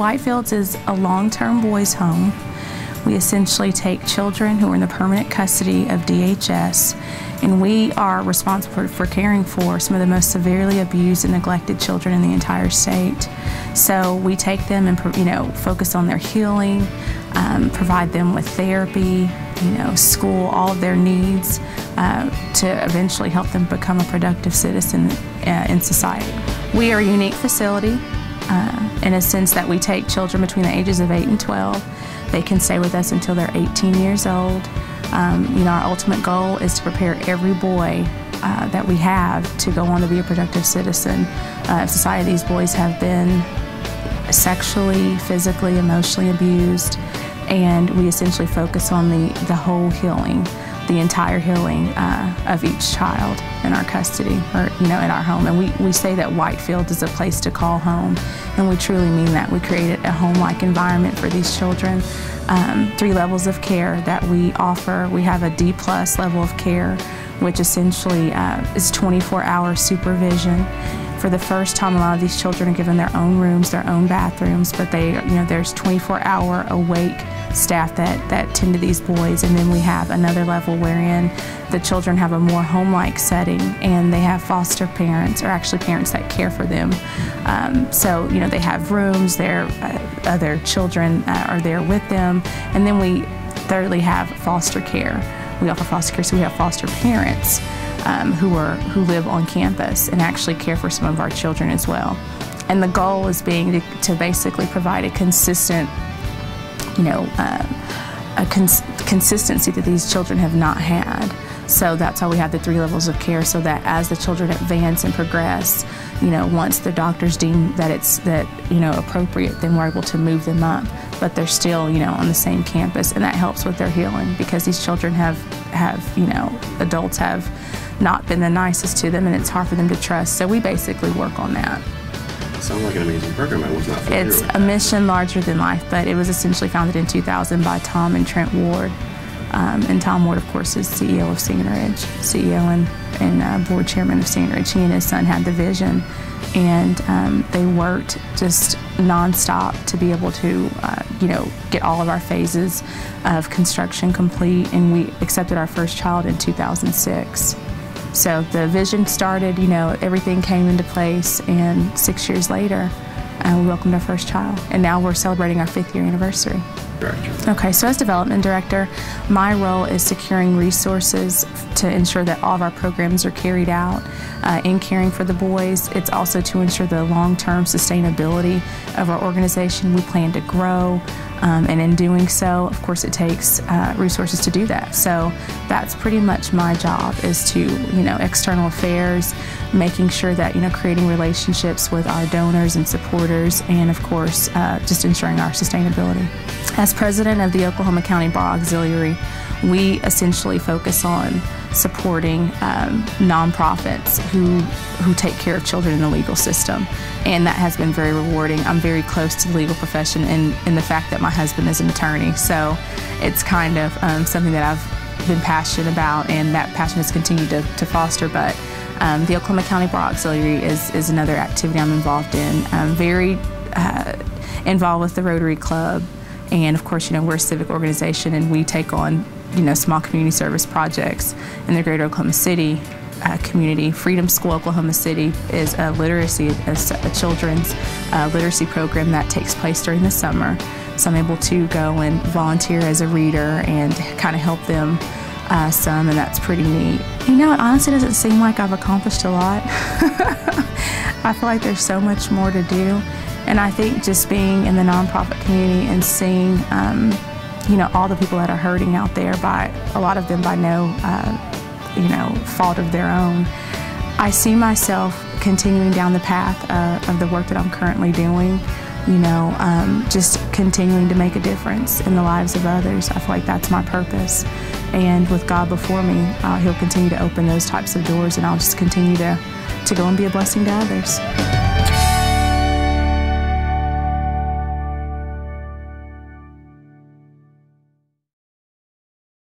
Whitefields is a long-term boys' home. We essentially take children who are in the permanent custody of DHS, and we are responsible for caring for some of the most severely abused and neglected children in the entire state. So we take them and focus on their healing, provide them with therapy, school, all of their needs to eventually help them become a productive citizen in society. We are a unique facility in a sense that we take children between the ages of 8 and 12. They can stay with us until they're 18 years old. Our ultimate goal is to prepare every boy that we have to go on to be a productive citizen of society. These boys have been sexually, physically, emotionally abused, and we essentially focus on the whole healing, the entire healing of each child in our custody or in our home. And we say that Whitefield is a place to call home, and we truly mean that. We created a home-like environment for these children. 3 levels of care that we offer. We have a D+ level of care, which essentially is 24-hour supervision. For the first time, a lot of these children are given their own rooms, their own bathrooms, but there's 24-hour awake staff that tend to these boys. And then we have another level wherein the children have a more home-like setting, and they have foster parents, or actually parents that care for them. So they have rooms, their other children are there with them. And then we thirdly have foster care. We offer foster care, so we have foster parents who live on campus and actually care for some of our children as well. And the goal is being to basically provide a consistent, consistency that these children have not had. So that's why we have the 3 levels of care, so that as the children advance and progress, once the doctors deem that it's appropriate, then we're able to move them up. But they're still, on the same campus, and that helps with their healing, because these children have adults have not been the nicest to them, and it's hard for them to trust. So we basically work on that. Sounds like an amazing program. I was not familiar with It's that. a mission larger than life, but it was essentially founded in 2000 by Tom and Trent Ward. And Tom Ward, of course, is CEO of Singing Ridge, CEO and board chairman of Singing Ridge. He and his son had the vision, and they worked just nonstop to be able to, get all of our phases of construction complete. And we accepted our first child in 2006. So the vision started, everything came into place, and 6 years later, we welcomed our first child. And now we're celebrating our 5th year anniversary. Director. Okay, so as development director, my role is securing resources to ensure that all of our programs are carried out. In caring for the boys, it's also to ensure the long-term sustainability of our organization. We plan to grow, and in doing so, of course, it takes resources to do that. So that's pretty much my job, is to, external affairs, making sure that, creating relationships with our donors and supporters, and of course, just ensuring our sustainability. As president of the Oklahoma County Bar Auxiliary, we essentially focus on supporting nonprofits who take care of children in the legal system, and that has been very rewarding. I'm very close to the legal profession in the fact that my husband is an attorney, so it's kind of something that I've been passionate about, and that passion has continued to foster. But the Oklahoma County Bar Auxiliary is another activity I'm involved in. I'm very involved with the Rotary Club, and of course, we're a civic organization, and we take on small community service projects in the greater Oklahoma City community. Freedom School Oklahoma City is a children's literacy program that takes place during the summer. So I'm able to go and volunteer as a reader and kind of help them some, and that's pretty neat. It honestly doesn't seem like I've accomplished a lot. I feel like there's so much more to do, and I think just being in the nonprofit community and seeing all the people that are hurting out there, by a lot of them by no fault of their own, I see myself continuing down the path of the work that I'm currently doing, just continuing to make a difference in the lives of others. I feel like that's my purpose, and with God before me, He'll continue to open those types of doors, and I'll just continue to go and be a blessing to others.